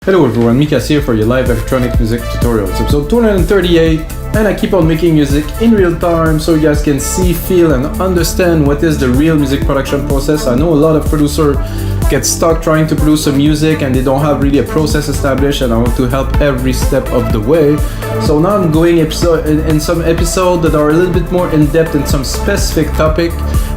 Hello everyone, Mikas here for your live electronic music tutorial. It's episode 238 and I keep on making music in real time so you guys can see, feel and understand what is the real music production process. I know a lot of producers get stuck trying to produce some music and they don't have really a process established, and I want to help every step of the way. So now I'm going in some episodes that are a little bit more in-depth in some specific topic,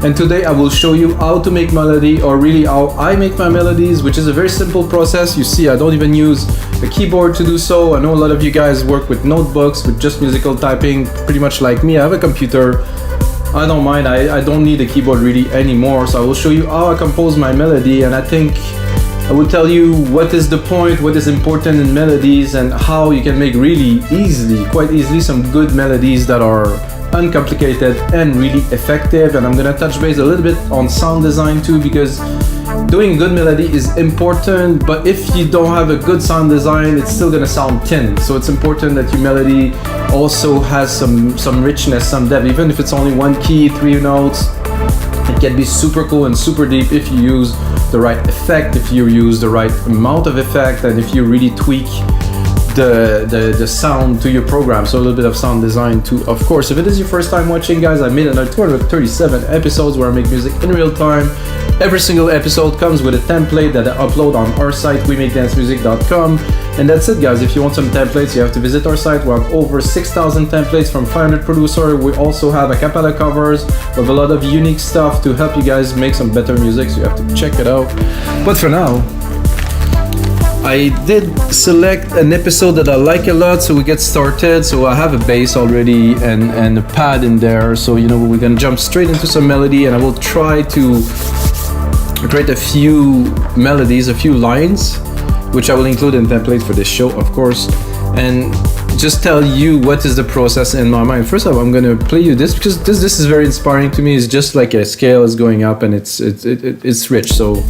and today I will show you how to make melody, or really how I make my melodies, which is a very simple process. You see, I don't even use a keyboard to do so. I know a lot of you guys work with notebooks, with just musical typing, pretty much like me. I have a computer. I don't mind, I don't need a keyboard really anymore. So I will show you how I compose my melody, and I think I will tell you what is the point, what is important in melodies, and how you can make really easily, quite easily, some good melodies that are uncomplicated and really effective. And I'm gonna touch base a little bit on sound design too, because doing good melody is important, but if you don't have a good sound design, it's still gonna sound thin. So it's important that your melody also has some richness, some depth. Even if it's only one key, 3 notes, it can be super cool and super deep if you use the right effect, if you use the right amount of effect, and if you really tweak the sound to your program. So a little bit of sound design too, of course. If it is your first time watching, guys, I made another 237 episodes where I make music in real time. Every single episode comes with a template that I upload on our site, wemakedancemusic.com. And that's it, guys. If you want some templates, you have to visit our site. We have over 6,000 templates from 500 producers. We also have a cappella covers with a lot of unique stuff to help you guys make some better music, so you have to check it out. But for now, I did select an episode that I like a lot, so we get started. So I have a bass already and a pad in there, so you know we're gonna jump straight into some melody, and I will try to create a few melodies, a few lines, which I will include in template for this show, of course, and just tell you what is the process in my mind. First of all, I'm gonna play you this because this is very inspiring to me. It's just like a scale is going up, and it's rich. So.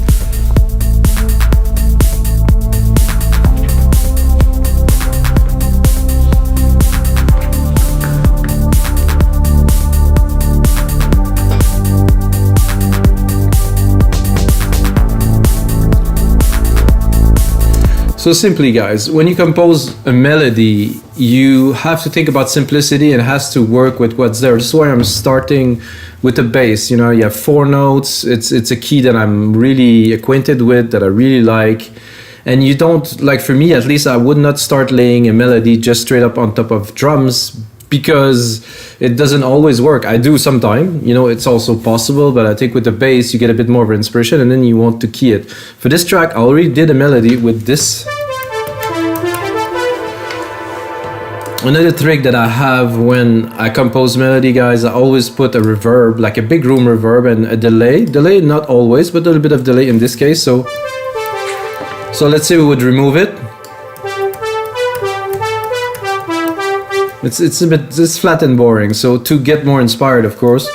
So simply, guys, when you compose a melody, you have to think about simplicity and it has to work with what's there. This is why I'm starting with the bass. You know, you have 4 notes. It's a key that I'm really acquainted with, that I really like. And you don't, like for me at least, I would not start laying a melody just straight up on top of drums, because it doesn't always work. I do sometime, you know, it's also possible, but I think with the bass you get a bit more of an inspiration and then you want to key it. For this track, I already did a melody with this. Another trick that I have when I compose melody, guys, I always put a reverb, like a big room reverb, and a delay. Delay, not always, but a little bit of delay in this case. So let's say we would remove it. It's flat and boring. So to get more inspired, of course,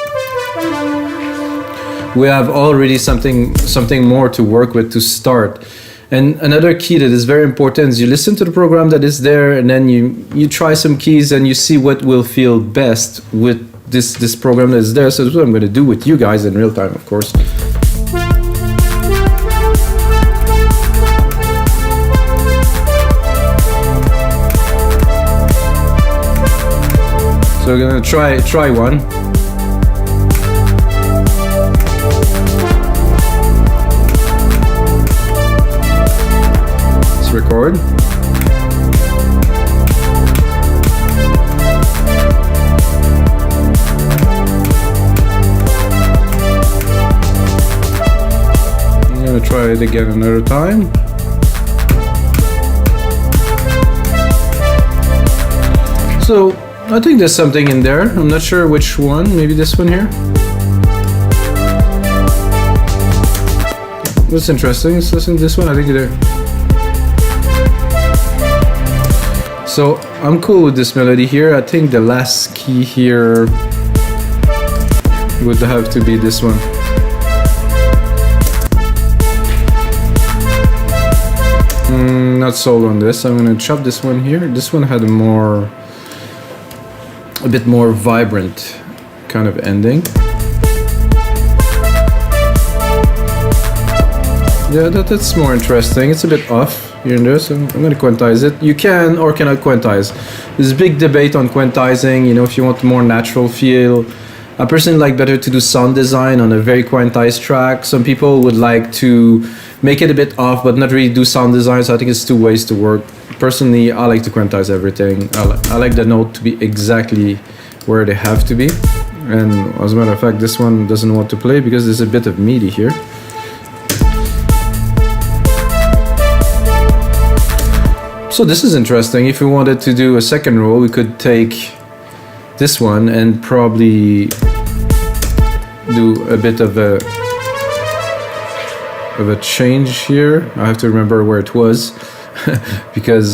we have already something more to work with to start. And another key that is very important is you listen to the program that is there, and then you try some keys and you see what will feel best with this program that is there. So that's what I'm going to do with you guys in real time, of course. So we're gonna try one. Let's record. I'm gonna try it again another time. So I think there's something in there. I'm not sure which one. Maybe this one here. That's interesting. Let's listen to this one. I think there. So I'm cool with this melody here. I think the last key here would have to be this one. Not sold on this. I'm gonna chop this one here. This one had a bit more vibrant kind of ending. Yeah, that's more interesting. It's a bit off here and there, so I'm going to quantize it. You can or cannot quantize. There's a big debate on quantizing, you know, if you want more natural feel. I personally like better to do sound design on a very quantized track. Some people would like to make it a bit off, but not really do sound design, so I think it's two ways to work. Personally, I like to quantize everything. I like the note to be exactly where they have to be. And as a matter of fact, this one doesn't want to play because there's a bit of MIDI here. So this is interesting. If we wanted to do a second roll, we could take this one and probably do a bit of a change here. I have to remember where it was because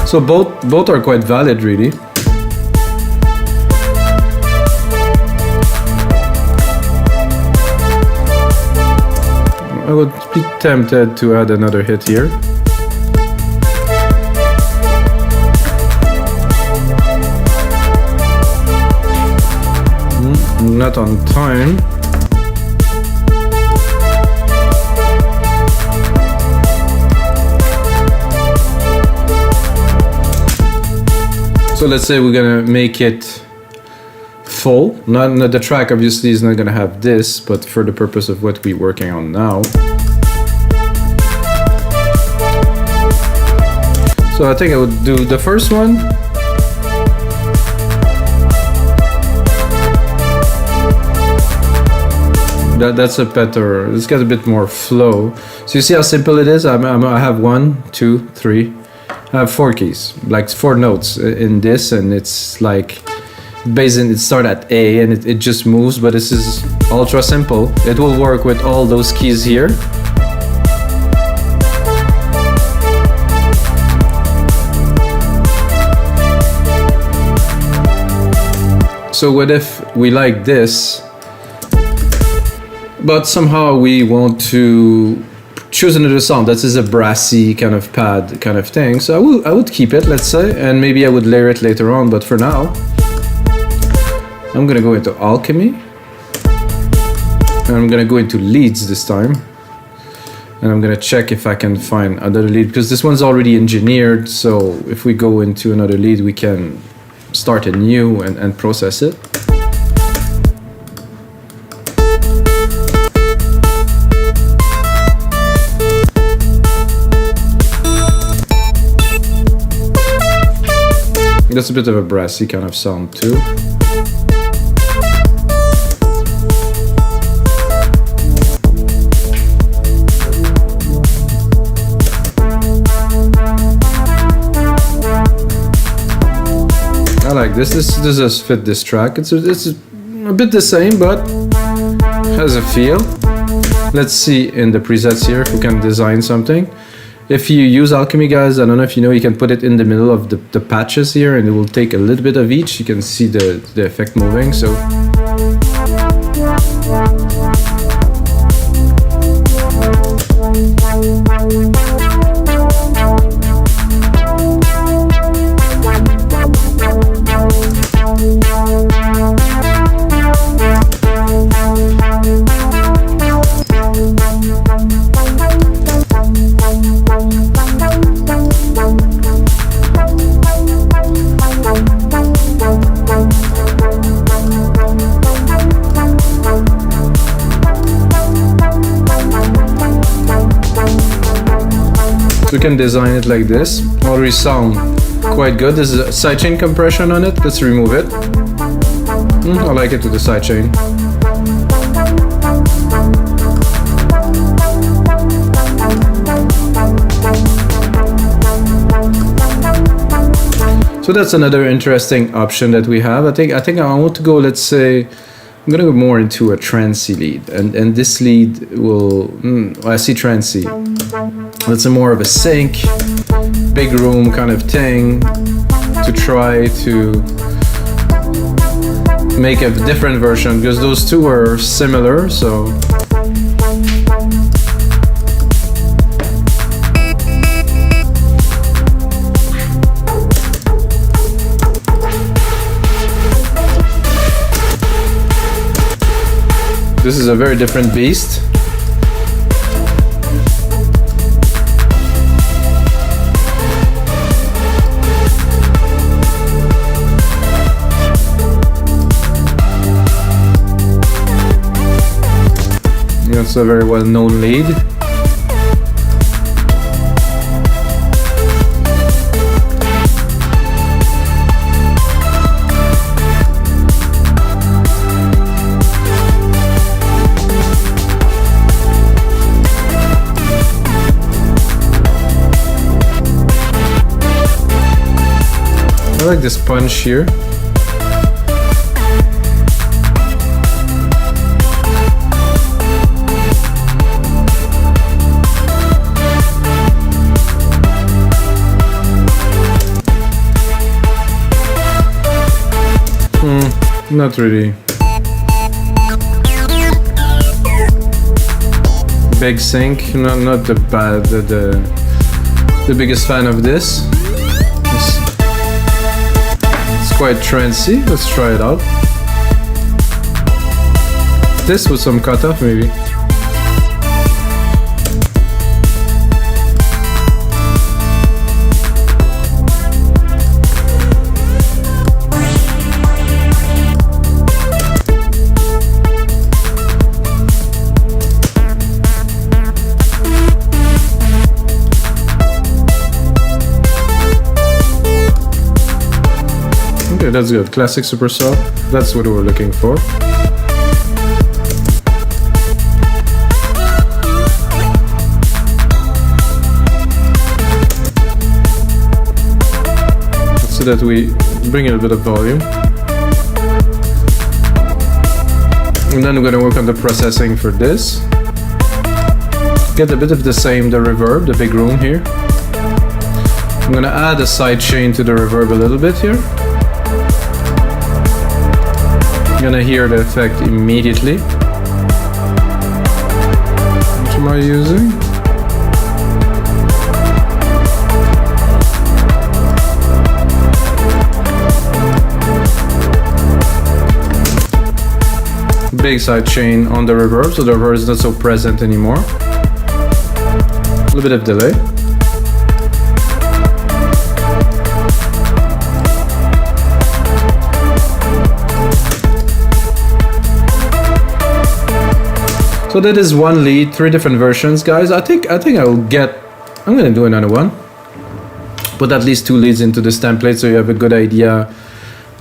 so both are quite valid, really. I would be tempted to add another hit here. Not on time. So let's say we're gonna make it full. Not the track obviously is not gonna have this, but for the purpose of what we're working on now. So I think I would do the first one. That's a better, it's got a bit more flow. So you see how simple it is? I have 1, 2, 3. I have 4 keys, like 4 notes in this, and it's like it starts at A and it just moves, but this is ultra simple. It will work with all those keys here. So what if we like this, but somehow we want to choose another sound that is a brassy kind of pad kind of thing? So I would keep it, let's say, and maybe I would layer it later on, but for now I'm gonna go into alchemy and I'm gonna go into leads this time, and I'm gonna check if I can find another lead because this one's already engineered. So if we go into another lead, we can start anew and process it. That's a bit of a brassy kind of sound too. I like this. This does fit this track. It's a bit the same, but has a feel. Let's see in the presets here if we can design something. If you use Alchemy, guys, I don't know if you know, you can put it in the middle of the patches here, and it will take a little bit of each. You can see the effect moving. So we can design it like this. Already sound quite good. There's a sidechain compression on it. Let's remove it. I like it with the sidechain. So that's another interesting option that we have. I think I want to go, let's say, I'm gonna go more into a trancey lead, and this lead will, I see trancey. It's a more of a sync, big room kind of thing, to try to make a different version, because those two are similar, so. This is a very different beast. It's a very well-known lead. I like this punch here. Not really. Big sync, not the bad, the biggest fan of this. It's quite trancy. Let's try it out. This with some cutoff maybe. Okay, that's good. Classic super soft. That's what we were looking for. So that we bring in a bit of volume. And then we're going to work on the processing for this. Get a bit of the reverb, the big room here. I'm going to add a side chain to the reverb a little bit here. You're gonna hear the effect immediately. What am I using? Big side chain on the reverb, so the reverb is not so present anymore. A little bit of delay. So that is one lead, 3 different versions, guys. I think I'm gonna do another one. Put at least 2 leads into this template so you have a good idea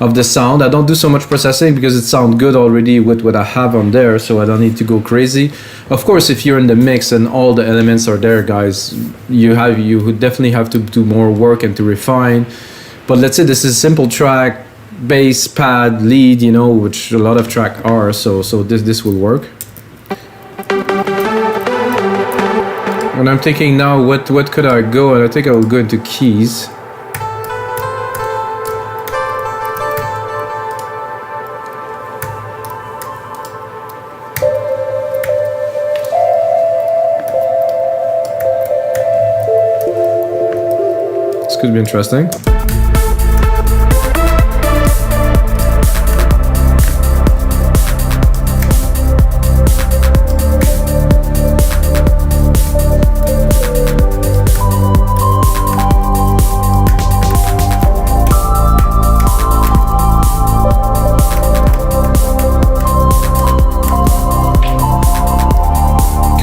of the sound. I don't do so much processing because it sounds good already with what I have on there, so I don't need to go crazy. Of course, if you're in the mix and all the elements are there, guys, you would definitely have to do more work and to refine. But let's say this is a simple track, bass, pad, lead, you know, which a lot of tracks are, so this will work. And I'm thinking now, what could I go? And I think I will go into keys. This could be interesting.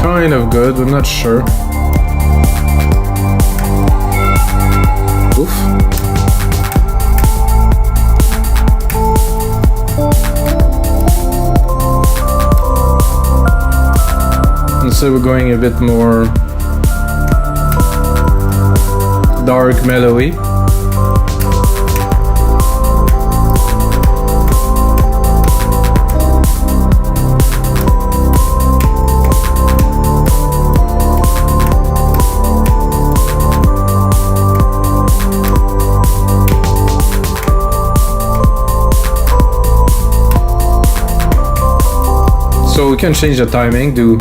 Kind of good, I'm not sure. Oof. And so we're going a bit more dark mellowy. So we can change the timing, do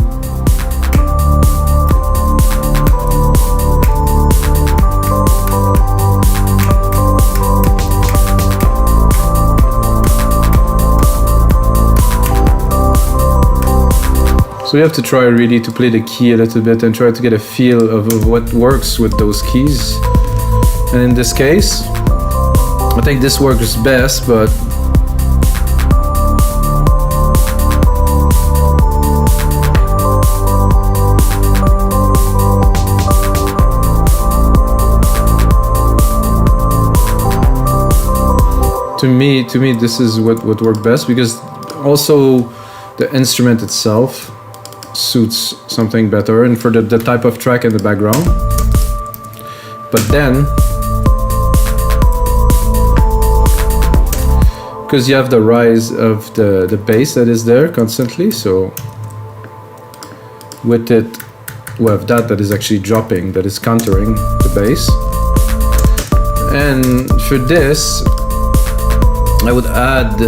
So you have to try really to play the key a little bit and try to get a feel of what works with those keys. And in this case, I think this works best, but to me this is what worked best, because also the instrument itself suits something better and for the type of track in the background. But then, because you have the rise of the bass that is there constantly, so with it we have that is actually dropping, that is countering the bass. And for this I would add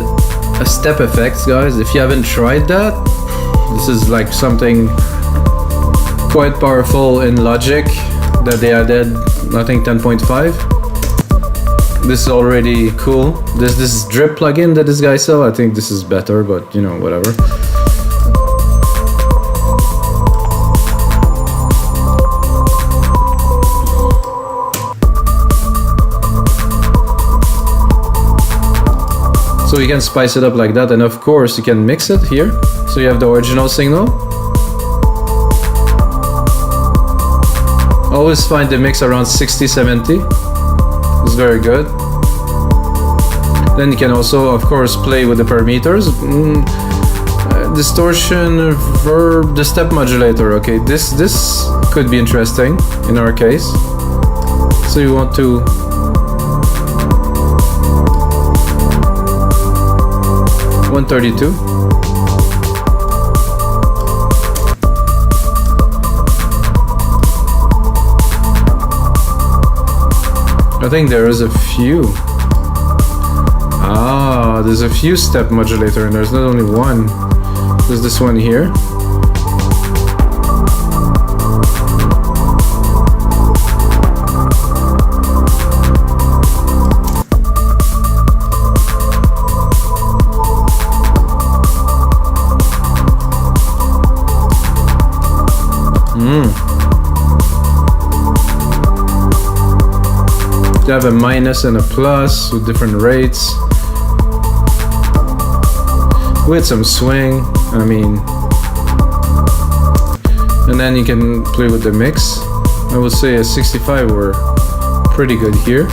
a step effect, guys. If you haven't tried that, this is like something quite powerful in Logic that they added, I think 10.5. This is already cool. This drip plugin that this guy sell, I think this is better, but you know, whatever. So you can spice it up like that, and of course you can mix it here. So you have the original signal. Always find the mix around 60-70. It's very good. Then you can also, of course, play with the parameters. Distortion, reverb, the step modulator. Okay, this could be interesting in our case. So you want to $132. I think there is a few. There's a few step modulator, and there's not only one. There's this one here. You have a minus and a plus with different rates, with some swing, I mean, and then you can play with the mix. I would say a 65 were pretty good here.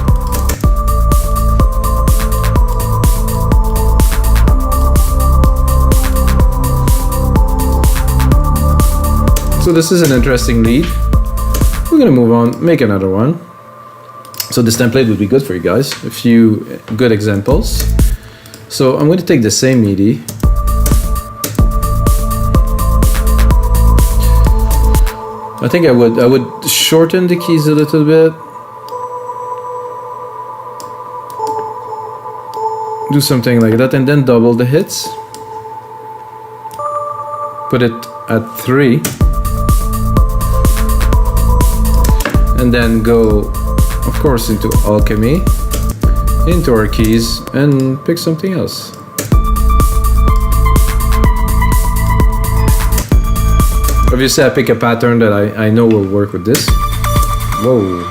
So this is an interesting lead. We're gonna move on, make another one. So this template would be good for you guys. A few good examples. So I'm going to take the same MIDI. I think I would shorten the keys a little bit. Do something like that, and then double the hits. Put it at 3. And then go, of course, into Alchemy, into our keys, and pick something else. Obviously I pick a pattern that I know will work with this. Whoa.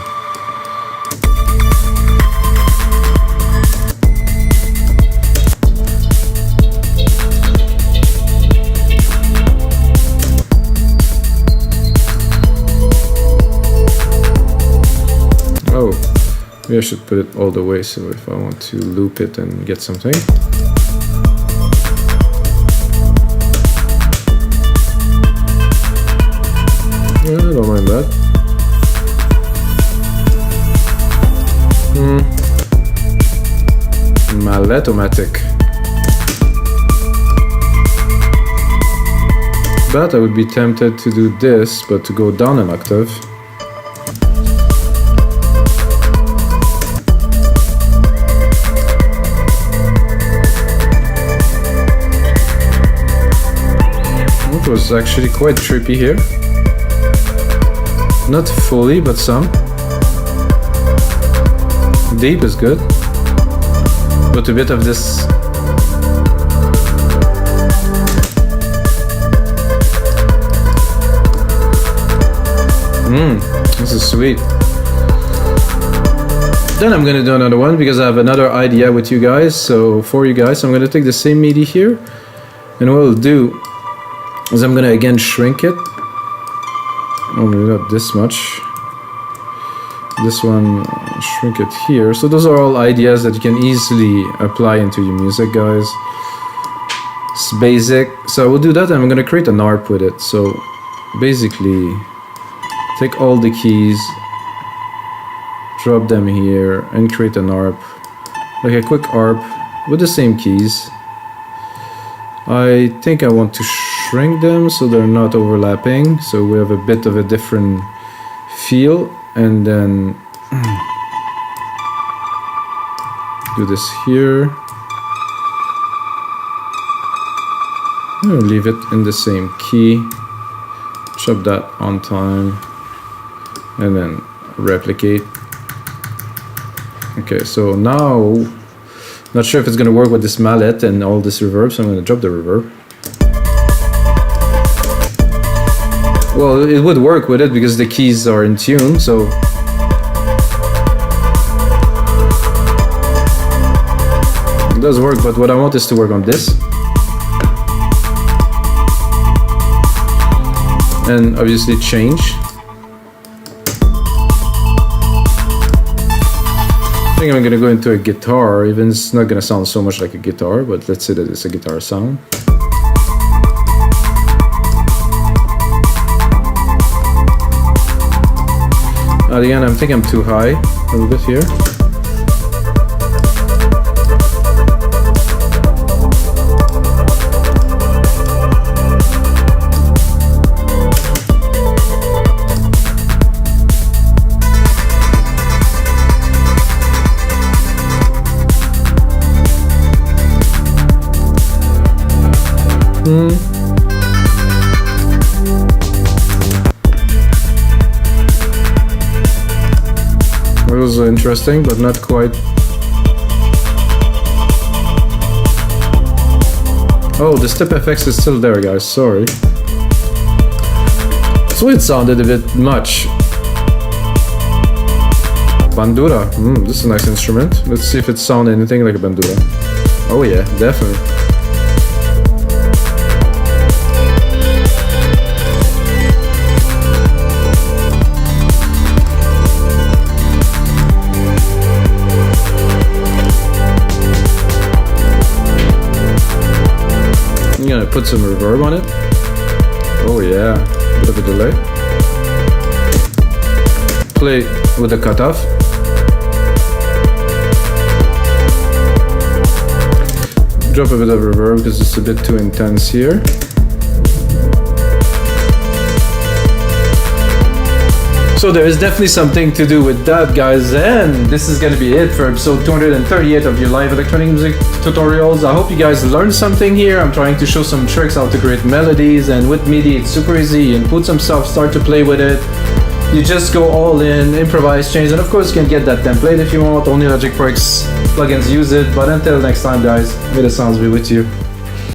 Maybe I should put it all the way, so if I want to loop it and get something. Yeah, I don't mind that. Mallet-o-matic. But I would be tempted to do this, but to go down an octave. It was actually quite trippy here. Not fully, but some. Deep is good. But a bit of this This is sweet. Then I'm gonna do another one because I have another idea with you guys. So for you guys, I'm gonna take the same MIDI here, and what I'll do is I'm gonna again shrink it. Only not this much. This one, shrink it here. So those are all ideas that you can easily apply into your music, guys. It's basic. So I will do that, and I'm gonna create an ARP with it. So basically, take all the keys, drop them here, and create an ARP, like a quick ARP with the same keys. I think I want to shrink them so they're not overlapping, so we have a bit of a different feel, and then do this here. I'm gonna leave it in the same key, chop that on time, and then replicate. Okay, so now, not sure if it's gonna work with this mallet and all this reverb, so I'm gonna drop the reverb. Well, it would work with it because the keys are in tune, so. It does work, but what I want is to work on this. And obviously change. I think I'm gonna go into a guitar, even it's not gonna sound so much like a guitar, but let's say that it's a guitar sound. Again, I think I'm too high a little bit here. It was interesting, but not quite. Oh, the step FX is still there, guys. Sorry. So it sounded a bit much. Bandura. This is a nice instrument. Let's see if it sounds anything like a bandura. Oh yeah, definitely. I'm gonna put some reverb on it. Oh yeah, bit of a delay. Play with the cutoff. Drop a bit of reverb because it's a bit too intense here. So there is definitely something to do with that, guys, and this is gonna be it for episode 238 of your live electronic music tutorials. I hope you guys learned something here. I'm trying to show some tricks how to create melodies, and with MIDI it's super easy. You input some stuff, start to play with it. You just go all in, improvise, change, and of course you can get that template if you want. Only Logic Pro X plugins use it, but until next time, guys, may the sounds be with you.